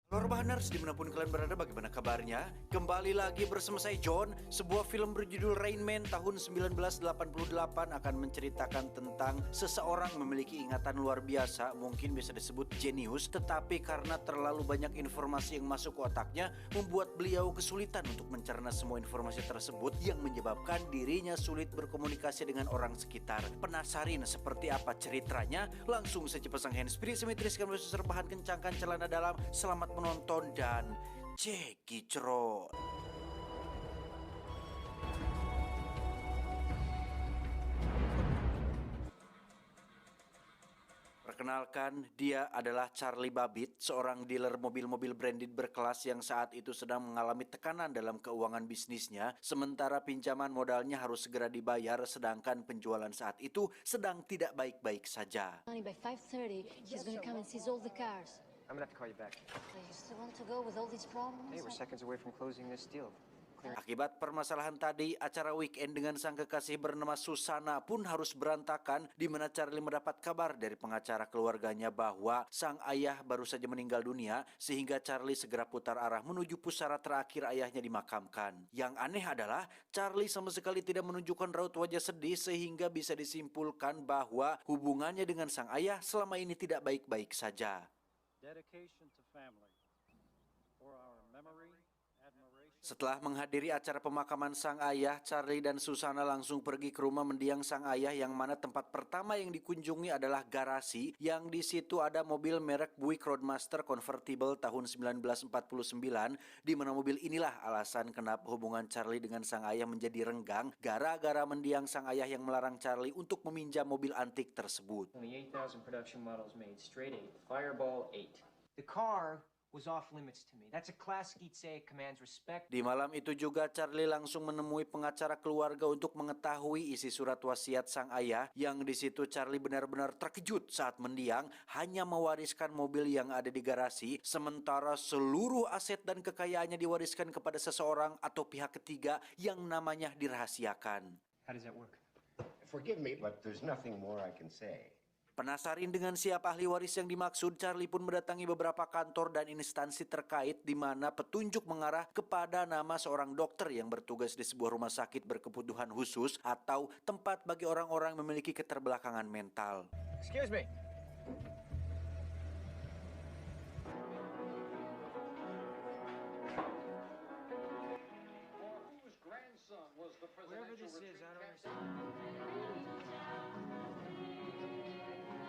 Halo Rebahaners, dimanapun kalian berada, bagaimana kabarnya? Kembali lagi bersama saya John. Sebuah film berjudul Rain Man tahun 1988 akan menceritakan tentang seseorang memiliki ingatan luar biasa, mungkin bisa disebut jenius, tetapi karena terlalu banyak informasi yang masuk ke otaknya, membuat beliau kesulitan untuk mencerna semua informasi tersebut yang menyebabkan dirinya sulit berkomunikasi dengan orang sekitar. Penasaran seperti apa ceritanya? Langsung saja pasang handsfree, simetriskan versus rebahan, kencangkan celana dalam. Selamat menonton dan cekicrot. Perkenalkan, dia adalah Charlie Babbitt, seorang dealer mobil-mobil branded berkelas yang saat itu sedang mengalami tekanan dalam keuangan bisnisnya, sementara pinjaman modalnya harus segera dibayar, sedangkan penjualan saat itu sedang tidak baik-baik saja. Only by 5:30, he's gonna come and seize all the cars. I'm gonna have to call you back. So you still want to go with all these problems? Hey, we're seconds away from closing this deal. Akibat permasalahan tadi, acara weekend dengan sang kekasih bernama Susana pun harus berantakan, di mana Charlie mendapat kabar dari pengacara keluarganya bahwa sang ayah baru saja meninggal dunia, sehingga Charlie segera putar arah menuju pusara terakhir ayahnya dimakamkan. Yang aneh adalah, Charlie sama sekali tidak menunjukkan raut wajah sedih, sehingga bisa disimpulkan bahwa hubungannya dengan sang ayah selama ini tidak baik-baik saja. Dedication to family. For our memory, admiration. Setelah menghadiri acara pemakaman sang ayah, Charlie dan Susana langsung pergi ke rumah mendiang sang ayah, yang mana tempat pertama yang dikunjungi adalah garasi, yang di situ ada mobil merek Buick Roadmaster Convertible tahun 1949, di mana mobil inilah alasan kenapa hubungan Charlie dengan sang ayah menjadi renggang, gara-gara mendiang sang ayah yang melarang Charlie untuk meminjam mobil antik tersebut. Only 8,000 production models made, straight 8. Fireball 8. The car was off limits to me. That's a classic Itsei, commands respect. Di malam itu juga Charlie langsung menemui pengacara keluarga untuk mengetahui isi surat wasiat sang ayah, yang di situ Charlie benar-benar terkejut saat mendiang hanya mewariskan mobil yang ada di garasi, sementara seluruh aset dan kekayaannya diwariskan kepada seseorang atau pihak ketiga yang namanya dirahasiakan. How does that work? Forgive me, but there's nothing more I can say. Penasaran dengan siapa ahli waris yang dimaksud, Charlie pun mendatangi beberapa kantor dan instansi terkait, di mana petunjuk mengarah kepada nama seorang dokter yang bertugas di sebuah rumah sakit berkebutuhan khusus atau tempat bagi orang-orang memiliki keterbelakangan mental. Excuse me. Whose grandson was the Wherever presidential this is, I retreat don't understand.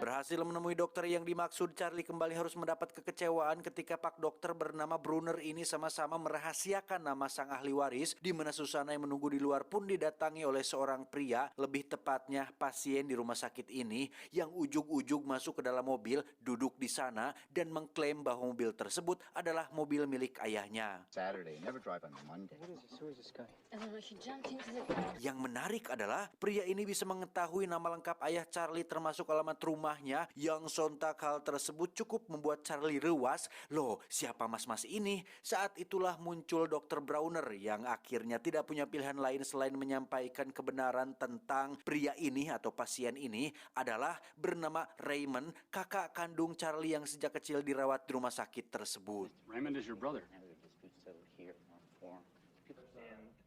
Berhasil menemui dokter yang dimaksud, Charlie kembali harus mendapat kekecewaan ketika Pak Dokter bernama Brunner ini sama-sama merahasiakan nama sang ahli waris, di mana Susana yang menunggu di luar pun didatangi oleh seorang pria, lebih tepatnya pasien di rumah sakit ini, yang ujug-ujug masuk ke dalam mobil, duduk di sana, dan mengklaim bahwa mobil tersebut adalah mobil milik ayahnya. Saturday, never drive on Monday. What is this? Who is this guy? And then he jumped into the car. Yang menarik adalah pria ini bisa mengetahui nama lengkap ayah Charlie termasuk alamat rumahnya, yang sontak hal tersebut cukup membuat Charlie rewas. Loh, siapa mas-mas ini? Saat itulah muncul Dr. Browner yang akhirnya tidak punya pilihan lain selain menyampaikan kebenaran tentang pria ini atau pasien ini adalah bernama Raymond, kakak kandung Charlie yang sejak kecil dirawat di rumah sakit tersebut. Raymond is your brother. And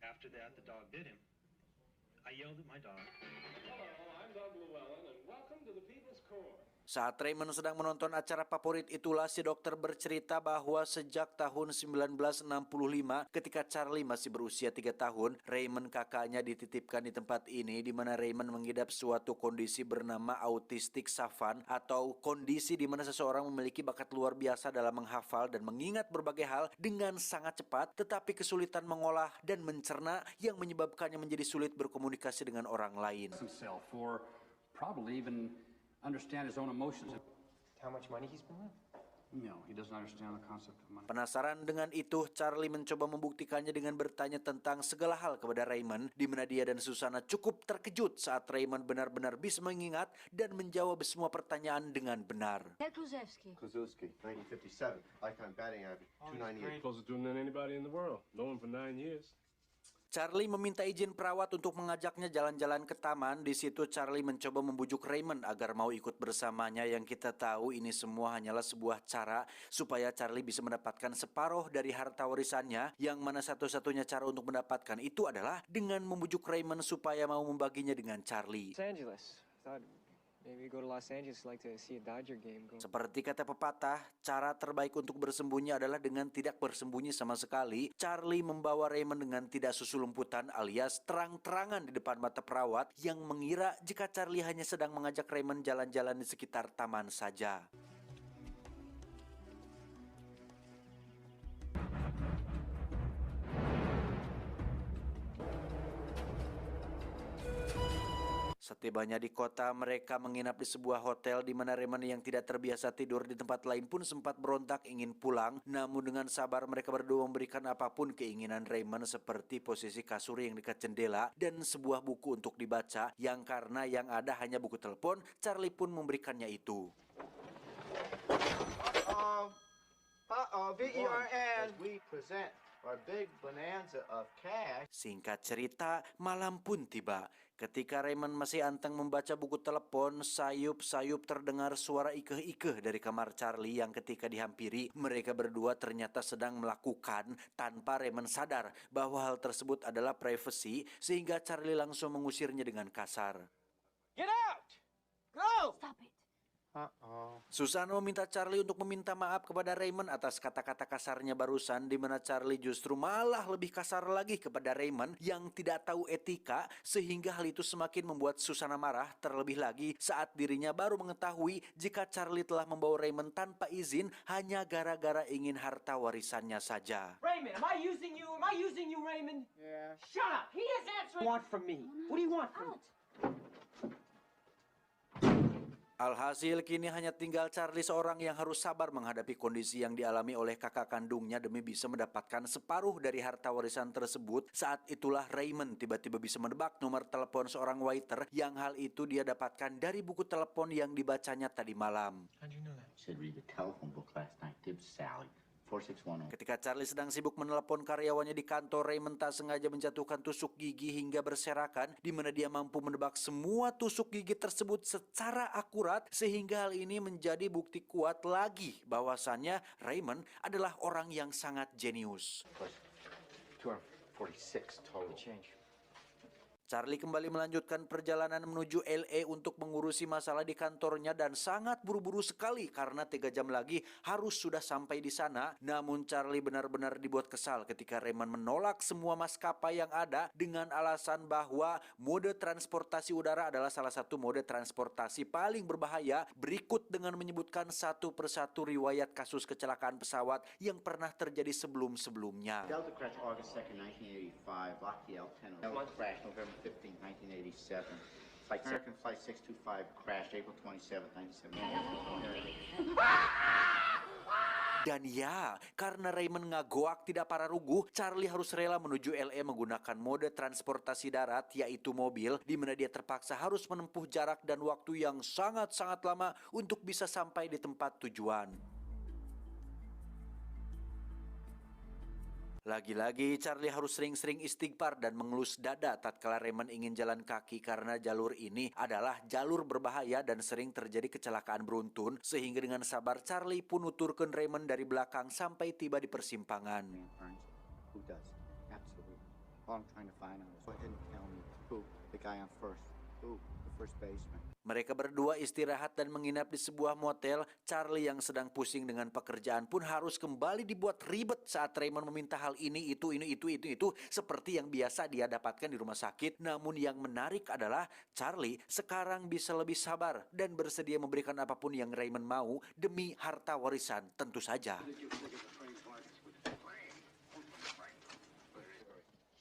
after that, the dog bit him. I yelled at my dog. Hello, I'm Doug Llewellyn, and welcome to the People's Court. Saat Raymond sedang menonton acara favorit itulah si dokter bercerita bahwa sejak tahun 1965 ketika Charlie masih berusia 3 tahun, Raymond kakaknya dititipkan di tempat ini, di mana Raymond mengidap suatu kondisi bernama autistic savant, atau kondisi di mana seseorang memiliki bakat luar biasa dalam menghafal dan mengingat berbagai hal dengan sangat cepat, tetapi kesulitan mengolah dan mencerna yang menyebabkannya menjadi sulit berkomunikasi dengan orang lain. Himself, or probably even understand his own emotions. How much money he's been left? No, he doesn't understand the concept of money. Penasaran dengan itu, Charlie mencoba membuktikannya dengan bertanya tentang segala hal kepada Raymond, di mana dia dan Susana cukup terkejut saat Raymond benar-benar bisa mengingat dan menjawab semua pertanyaan dengan benar. Ted Kruzewski. Klazuski, 1957. Lifetime batting average, 298. Closer to him than anybody in the world. Known him for 9 years. Charlie meminta izin perawat untuk mengajaknya jalan-jalan ke taman. Di situ Charlie mencoba membujuk Raymond agar mau ikut bersamanya, yang kita tahu ini semua hanyalah sebuah cara supaya Charlie bisa mendapatkan separuh dari harta warisannya, yang mana satu-satunya cara untuk mendapatkan itu adalah dengan membujuk Raymond supaya mau membaginya dengan Charlie. Los Angeles. Thought maybe go to Los Angeles like to see a Dodger game go. Seperti kata pepatah, cara terbaik untuk bersembunyi adalah dengan tidak bersembunyi sama sekali. Charlie membawa Raymond dengan tidak susulumputan alias terang-terangan di depan mata perawat yang mengira jika Charlie hanya sedang mengajak Raymond jalan-jalan di sekitar taman saja. Setibanya di kota, mereka menginap di sebuah hotel di mana Raymond yang tidak terbiasa tidur di tempat lain pun sempat berontak ingin pulang. Namun dengan sabar mereka berdua memberikan apapun keinginan Raymond, seperti posisi kasur yang dekat jendela dan sebuah buku untuk dibaca, yang karena yang ada hanya buku telepon, Charlie pun memberikannya itu. VERN. As we present our big bonanza of cash. Singkat cerita, malam pun tiba. Ketika Raymond masih anteng membaca buku telepon, sayup-sayup terdengar suara ikeh-ikeh dari kamar Charlie yang ketika dihampiri, mereka berdua ternyata sedang melakukan tanpa Raymond sadar bahwa hal tersebut adalah privasi, sehingga Charlie langsung mengusirnya dengan kasar. Get out! Go! Stop it. Susano meminta Charlie untuk meminta maaf kepada Raymond atas kata-kata kasarnya barusan, di mana Charlie justru malah lebih kasar lagi kepada Raymond yang tidak tahu etika, sehingga hal itu semakin membuat Susana marah, terlebih lagi saat dirinya baru mengetahui jika Charlie telah membawa Raymond tanpa izin hanya gara-gara ingin harta warisannya saja. Raymond, am I using you? Am I using you, Raymond? Yeah. Shut up! He is answering. What do you want from me? What do you want from me? Alhasil kini hanya tinggal Charlie seorang yang harus sabar menghadapi kondisi yang dialami oleh kakak kandungnya demi bisa mendapatkan separuh dari harta warisan tersebut. Saat itulah Raymond tiba-tiba bisa menebak nomor telepon seorang waiter, yang hal itu dia dapatkan dari buku telepon yang dibacanya tadi malam. How'd you know that? Should read the telephone book last night. Dibs Sally. 4610. Ketika Charlie sedang sibuk menelepon karyawannya di kantor, Raymond tak sengaja menjatuhkan tusuk gigi hingga berserakan, di mana dia mampu menebak semua tusuk gigi tersebut secara akurat, sehingga hal ini menjadi bukti kuat lagi bahwasannya Raymond adalah orang yang sangat jenius. Plus 246 total. Change. Charlie kembali melanjutkan perjalanan menuju LA untuk mengurusi masalah di kantornya, dan sangat buru-buru sekali karena 3 jam lagi harus sudah sampai di sana. Namun Charlie benar-benar dibuat kesal ketika Raymond menolak semua maskapai yang ada dengan alasan bahwa mode transportasi udara adalah salah satu mode transportasi paling berbahaya, berikut dengan menyebutkan satu persatu riwayat kasus kecelakaan pesawat yang pernah terjadi sebelum-sebelumnya. Delta crash August 2nd, 1985. Lockheed L-10. Delta crash November 15, 1987. American Flight 625 crashed April 27, 1970. Dan ya, karena Raymond ngagoak tidak para ruguh, Charlie harus rela menuju LA menggunakan mode transportasi darat, yaitu mobil, di mana dia terpaksa harus menempuh jarak dan waktu yang sangat-sangat lama untuk bisa sampai di tempat tujuan. Lagi-lagi Charlie harus sering-sering istighfar dan mengelus dada tatkala Raymond ingin jalan kaki, karena jalur ini adalah jalur berbahaya dan sering terjadi kecelakaan beruntun, sehingga dengan sabar Charlie pun nuturkan Raymond dari belakang sampai tiba di persimpangan. Who does? Absolutely. All I'm trying to find out is why didn't tell me who the guy on first, who the first baseman. Mereka berdua istirahat dan menginap di sebuah motel. Charlie yang sedang pusing dengan pekerjaan pun harus kembali dibuat ribet saat Raymond meminta hal ini, itu, seperti yang biasa dia dapatkan di rumah sakit. Namun yang menarik adalah Charlie sekarang bisa lebih sabar dan bersedia memberikan apapun yang Raymond mau demi harta warisan tentu saja.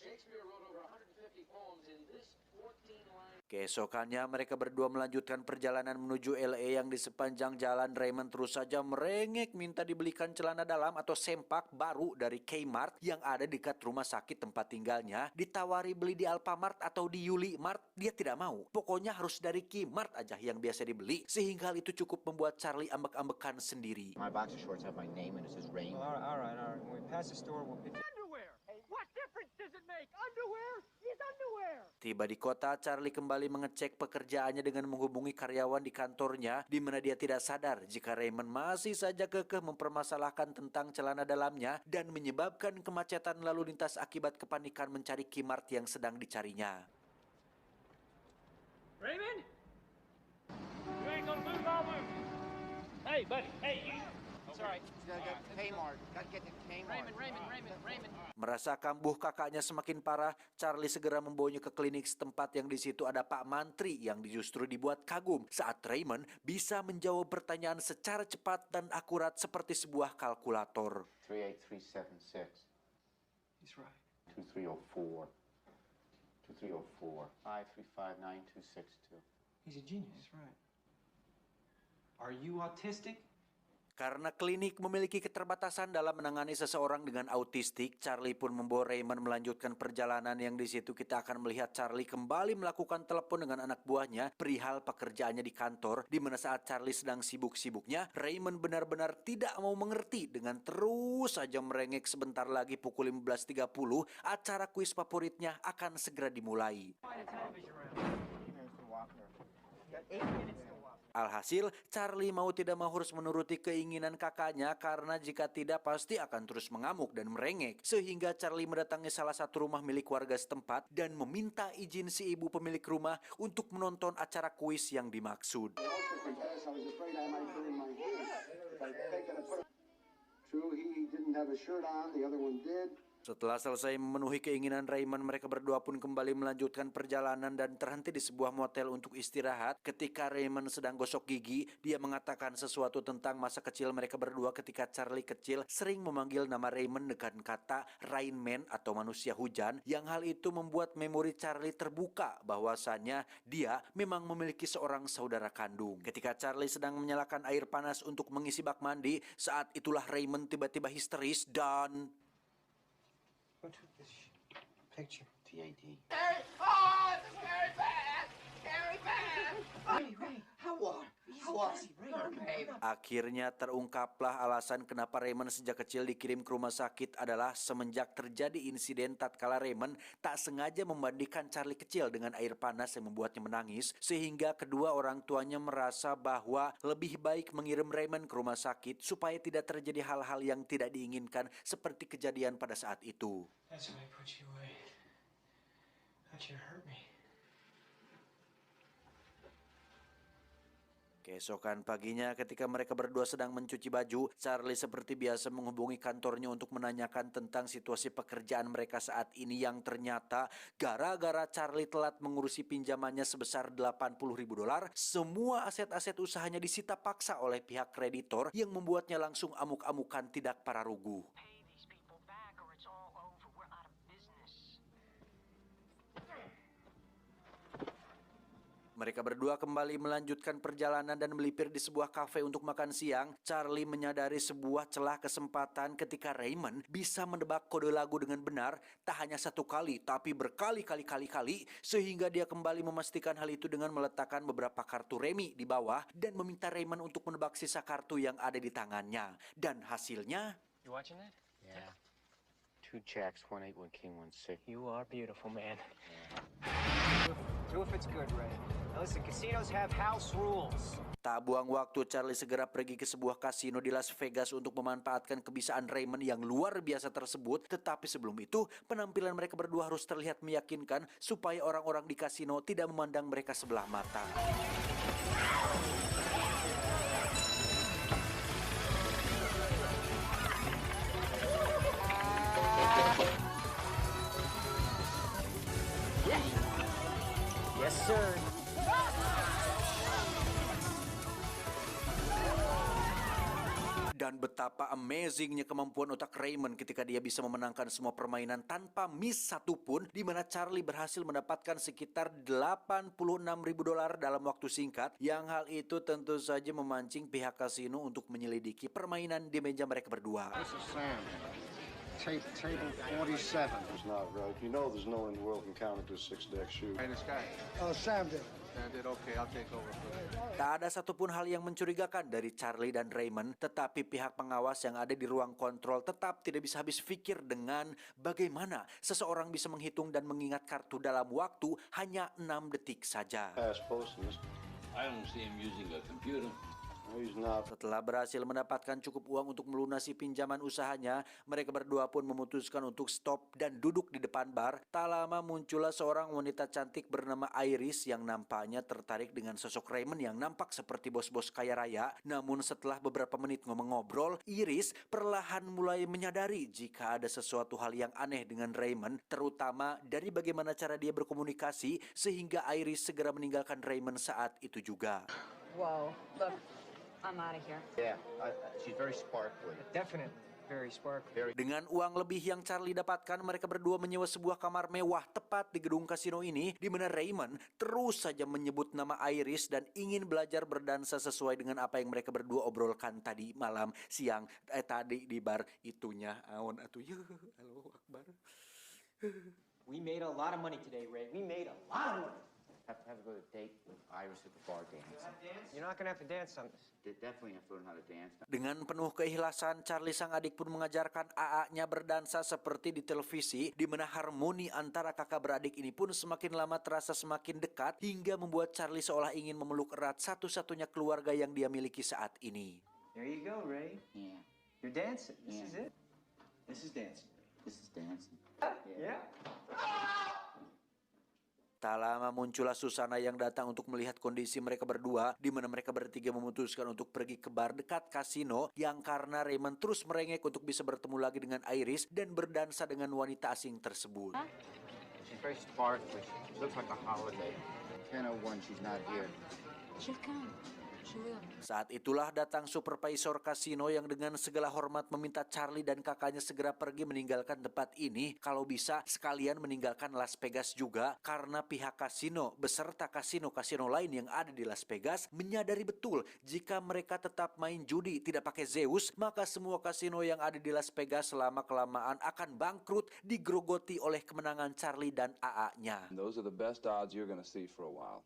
Shakespeare wrote over 150 poems in this 14-line. Keesokannya mereka berdua melanjutkan perjalanan menuju LA, yang di sepanjang jalan Raymond terus saja merengek minta dibelikan celana dalam atau sempak baru dari Kmart yang ada dekat rumah sakit tempat tinggalnya. Ditawari beli di Alfamart atau di Yuli Mart, dia tidak mau. Pokoknya harus dari Kmart aja yang biasa dibeli, sehingga hal itu cukup membuat Charlie ambek-ambekan sendiri. My boxer shorts have my name and it says Raymond. All right. When we pass the store, we'll pick. Underwear! Hey, what difference does it make? Underwear Tiba di kota, Charlie kembali mengecek pekerjaannya dengan menghubungi karyawan di kantornya, di mana dia tidak sadar jika Raymond masih saja kekeh mempermasalahkan tentang celana dalamnya dan menyebabkan kemacetan lalu lintas akibat kepanikan mencari Kmart yang sedang dicarinya. Raymond? You ain't gonna move, I'll move. Hey, buddy. Hey, you. It's all right. Kmart. Gotta get to Kmart. Raymond. Merasa kambuh kakaknya semakin parah, Charlie segera membawanya ke klinik setempat yang di situ ada Pak Mantri yang justru dibuat kagum saat Raymond bisa menjawab pertanyaan secara cepat dan akurat seperti sebuah kalkulator. 38376. He's right. 2304. 2304. 5359262. He's a genius. He's right. Are you autistic? Karena klinik memiliki keterbatasan dalam menangani seseorang dengan autistik, Charlie pun membawa Raymond melanjutkan perjalanan yang di situ kita akan melihat Charlie kembali melakukan telepon dengan anak buahnya perihal pekerjaannya di kantor, di mana saat Charlie sedang sibuk-sibuknya, Raymond benar-benar tidak mau mengerti dengan terus saja merengek. Sebentar lagi pukul 15.30, acara kuis favoritnya akan segera dimulai. Alhasil, Charlie mau tidak mau harus menuruti keinginan kakaknya karena jika tidak pasti akan terus mengamuk dan merengek. Sehingga Charlie mendatangi salah satu rumah milik warga setempat dan meminta izin si ibu pemilik rumah untuk menonton acara kuis yang dimaksud. Setelah selesai memenuhi keinginan Raymond, mereka berdua pun kembali melanjutkan perjalanan dan terhenti di sebuah motel untuk istirahat. Ketika Raymond sedang gosok gigi, dia mengatakan sesuatu tentang masa kecil mereka berdua ketika Charlie kecil sering memanggil nama Raymond dengan kata Rain Man atau manusia hujan, yang hal itu membuat memori Charlie terbuka bahwasannya dia memang memiliki seorang saudara kandung. Ketika Charlie sedang menyalakan air panas untuk mengisi bak mandi, saat itulah Raymond tiba-tiba histeris dan... Who took this picture? TAD. Harry! Oh, this is very bad! Very bad! Ray, how are you? Akhirnya terungkaplah alasan kenapa Raymond sejak kecil dikirim ke rumah sakit adalah semenjak terjadi insiden tatkala Raymond tak sengaja memandikan Charlie kecil dengan air panas yang membuatnya menangis, sehingga kedua orang tuanya merasa bahwa lebih baik mengirim Raymond ke rumah sakit supaya tidak terjadi hal-hal yang tidak diinginkan seperti kejadian pada saat itu. That's why I put you away. Thought you hurt me. Keesokan paginya ketika mereka berdua sedang mencuci baju, Charlie seperti biasa menghubungi kantornya untuk menanyakan tentang situasi pekerjaan mereka saat ini yang ternyata gara-gara Charlie telat mengurusi pinjamannya sebesar $80.000, semua aset-aset usahanya disita paksa oleh pihak kreditor yang membuatnya langsung amuk-amukan tidak pararugu. Mereka berdua kembali melanjutkan perjalanan dan melipir di sebuah kafe untuk makan siang. Charlie menyadari sebuah celah kesempatan ketika Raymond bisa menebak kode lagu dengan benar, tak hanya satu kali tapi berkali-kali, sehingga dia kembali memastikan hal itu dengan meletakkan beberapa kartu remi di bawah dan meminta Raymond untuk menebak sisa kartu yang ada di tangannya. Dan hasilnya... You watching that? Yeah. 2 jacks, 1 8, 1 king, 1 6. You are beautiful, man. Do if it's good, Ray. Now listen, casinos have house rules. Tak buang waktu, Charlie segera pergi ke sebuah kasino di Las Vegas untuk memanfaatkan kebisaan Raymond yang luar biasa tersebut. Tetapi sebelum itu, penampilan mereka berdua harus terlihat meyakinkan supaya orang-orang di kasino tidak memandang mereka sebelah mata. Yes, sir. Dan betapa amazingnya kemampuan otak Raymond ketika dia bisa memenangkan semua permainan tanpa miss satupun, di mana Charlie berhasil mendapatkan sekitar $86.000 dalam waktu singkat, yang hal itu tentu saja memancing pihak kasino untuk menyelidiki permainan di meja mereka berdua. This is Sam. Table 47. It's not right. You know there's no one in the world can count a good 6-deck shoe. Hey, this guy. Sam did. Bandit, okay, I'll take over. Tak ada satupun hal yang mencurigakan dari Charlie dan Raymond, tetapi pihak pengawas yang ada di ruang kontrol tetap tidak bisa habis pikir dengan bagaimana seseorang bisa menghitung dan mengingat kartu dalam waktu hanya 6 detik saja. I don't see him using a computer. Setelah berhasil mendapatkan cukup uang untuk melunasi pinjaman usahanya, mereka berdua pun memutuskan untuk stop dan duduk di depan bar. Tak lama muncullah seorang wanita cantik bernama Iris yang nampaknya tertarik dengan sosok Raymond yang nampak seperti bos-bos kaya raya. Namun setelah beberapa menit ngobrol, Iris perlahan mulai menyadari jika ada sesuatu hal yang aneh dengan Raymond, terutama dari bagaimana cara dia berkomunikasi, sehingga Iris segera meninggalkan Raymond saat itu juga. Whoa, look, I'm out of here. Yeah, she's very sparkly. Definitely very sparkly. Dengan uang lebih yang Charlie dapatkan, mereka berdua menyewa sebuah kamar mewah tepat di gedung kasino ini, di mana Raymond terus saja menyebut nama Iris dan ingin belajar berdansa sesuai dengan apa yang mereka berdua obrolkan tadi malam, tadi di bar itunya. Aon atuh yeuh, Allahu Akbar. We made a lot of money today, Ray. We made a lot of money. Have to go to date with Iris at the bar dancing. You're not gonna have to dance on this. They definitely have to learn how to dance. Dengan penuh keikhlasan, Charlie sang adik pun mengajarkan AA-nya berdansa seperti di televisi, di mana harmoni antara kakak beradik ini pun semakin lama terasa semakin dekat, hingga membuat Charlie seolah ingin memeluk erat satu-satunya keluarga yang dia miliki saat ini. There you go, Ray. Yeah, You're dancing. This Yeah. is it. This is dancing. this is dancing. Yeah. Tak lama muncullah Susana yang datang untuk melihat kondisi mereka berdua, di mana mereka bertiga memutuskan untuk pergi ke bar dekat kasino yang karena Raymond terus merengek untuk bisa bertemu lagi dengan Iris dan berdansa dengan wanita asing tersebut. She's very sparkly. She looks like a holiday. 10:01, she's not here. She'll come. She will. Saat itulah datang supervisor kasino yang dengan segala hormat meminta Charlie dan kakaknya segera pergi meninggalkan tempat ini, kalau bisa sekalian meninggalkan Las Vegas juga, karena pihak kasino beserta kasino-kasino lain yang ada di Las Vegas menyadari betul jika mereka tetap main judi tidak pakai Zeus, maka semua kasino yang ada di Las Vegas selama-kelamaan akan bangkrut digrogoti oleh kemenangan Charlie dan AA-nya. Those are the best odds you're going to see for a while.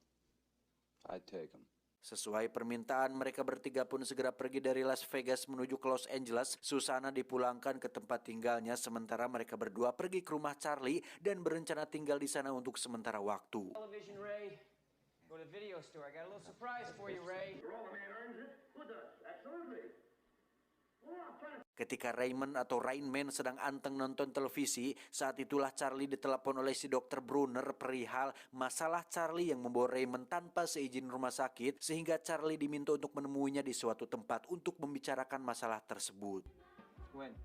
I'd take them. Sesuai permintaan, mereka bertiga pun segera pergi dari Las Vegas menuju ke Los Angeles. Susana dipulangkan ke tempat tinggalnya, sementara mereka berdua pergi ke rumah Charlie dan berencana tinggal di sana untuk sementara waktu. Television, Ray. Go to the video store. I got a little surprise for you, Ray. Ketika Raymond atau Rain Man sedang anteng nonton televisi, saat itulah Charlie ditelepon oleh si Dr. Brunner perihal masalah Charlie yang membawa Raymond tanpa seizin rumah sakit, sehingga Charlie diminta untuk menemuinya di suatu tempat untuk membicarakan masalah tersebut. When?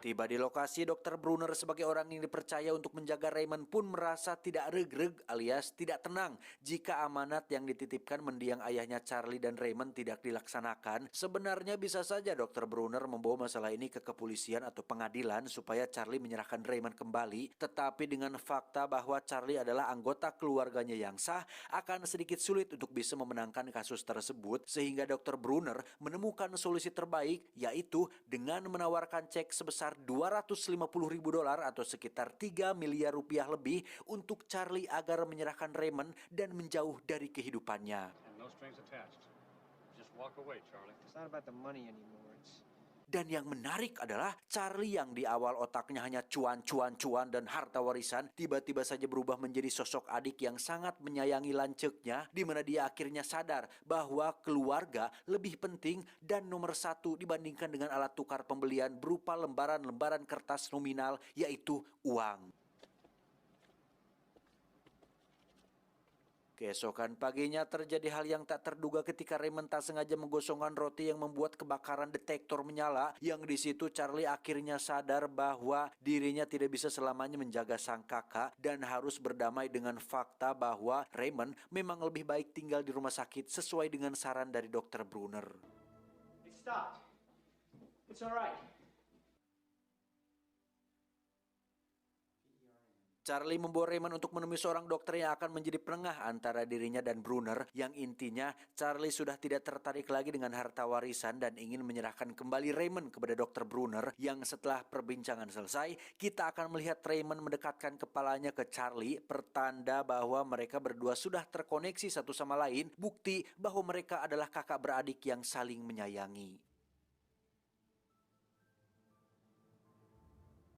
Tiba di lokasi, Dr. Brunner sebagai orang yang dipercaya untuk menjaga Raymond pun merasa tidak regreg alias tidak tenang jika amanat yang dititipkan mendiang ayahnya Charlie dan Raymond tidak dilaksanakan. Sebenarnya bisa saja Dr. Brunner membawa masalah ini ke kepolisian atau pengadilan supaya Charlie menyerahkan Raymond kembali, tetapi dengan fakta bahwa Charlie adalah anggota keluarganya yang sah, akan sedikit sulit untuk bisa memenangkan kasus tersebut, sehingga Dr. Brunner menemukan solusi terbaik, yaitu dengan menawarkan cek sebesar $250.000 atau sekitar 3 miliar rupiah lebih untuk Charlie agar menyerahkan Raymond dan menjauh dari kehidupannya. And no strings attached. Just walk away, Charlie. It's not about the money anymore. Dan yang menarik adalah Charlie yang di awal otaknya hanya cuan dan harta warisan, tiba-tiba saja berubah menjadi sosok adik yang sangat menyayangi lanceknya, di mana dia akhirnya sadar bahwa keluarga lebih penting dan nomor satu dibandingkan dengan alat tukar pembelian berupa lembaran-lembaran kertas nominal, yaitu uang. Keesokan paginya terjadi hal yang tak terduga ketika Raymond tak sengaja menggosongkan roti yang membuat kebakaran detektor menyala, yang di situ Charlie akhirnya sadar bahwa dirinya tidak bisa selamanya menjaga sang kakak dan harus berdamai dengan fakta bahwa Raymond memang lebih baik tinggal di rumah sakit sesuai dengan saran dari Dr. Brunner. It stopped. It's all right. Charlie membawa Raymond untuk menemui seorang dokter yang akan menjadi penengah antara dirinya dan Brunner, yang intinya Charlie sudah tidak tertarik lagi dengan harta warisan dan ingin menyerahkan kembali Raymond kepada dokter Brunner, yang setelah perbincangan selesai, kita akan melihat Raymond mendekatkan kepalanya ke Charlie, pertanda bahwa mereka berdua sudah terkoneksi satu sama lain, bukti bahwa mereka adalah kakak beradik yang saling menyayangi.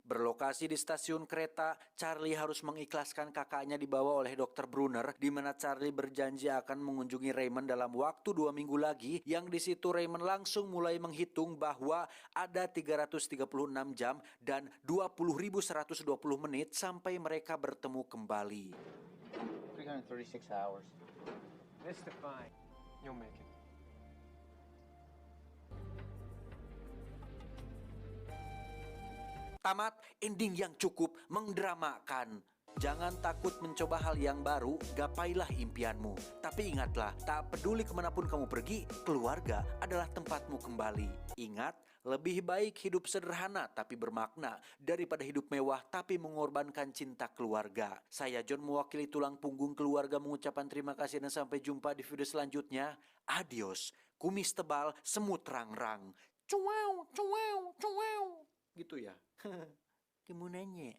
Berlokasi di stasiun kereta, Charlie harus mengikhlaskan kakaknya dibawa oleh Dr. Brunner, di mana Charlie berjanji akan mengunjungi Raymond dalam waktu 2 minggu lagi, yang di situ Raymond langsung mulai menghitung bahwa ada 336 jam dan 20.120 menit sampai mereka bertemu kembali. 336 hours. Mr. Fine. You'll make it. Tamat, ending yang cukup mengdramakan. Jangan takut mencoba hal yang baru, gapailah impianmu. Tapi ingatlah, tak peduli kemanapun kamu pergi, keluarga adalah tempatmu kembali. Ingat, lebih baik hidup sederhana tapi bermakna daripada hidup mewah tapi mengorbankan cinta keluarga. Saya John, mewakili tulang punggung keluarga, mengucapkan terima kasih dan sampai jumpa di video selanjutnya. Adios, kumis tebal, semut rang-rang. Cuau, cuau, cuau. Gitu ya. Kemunanya,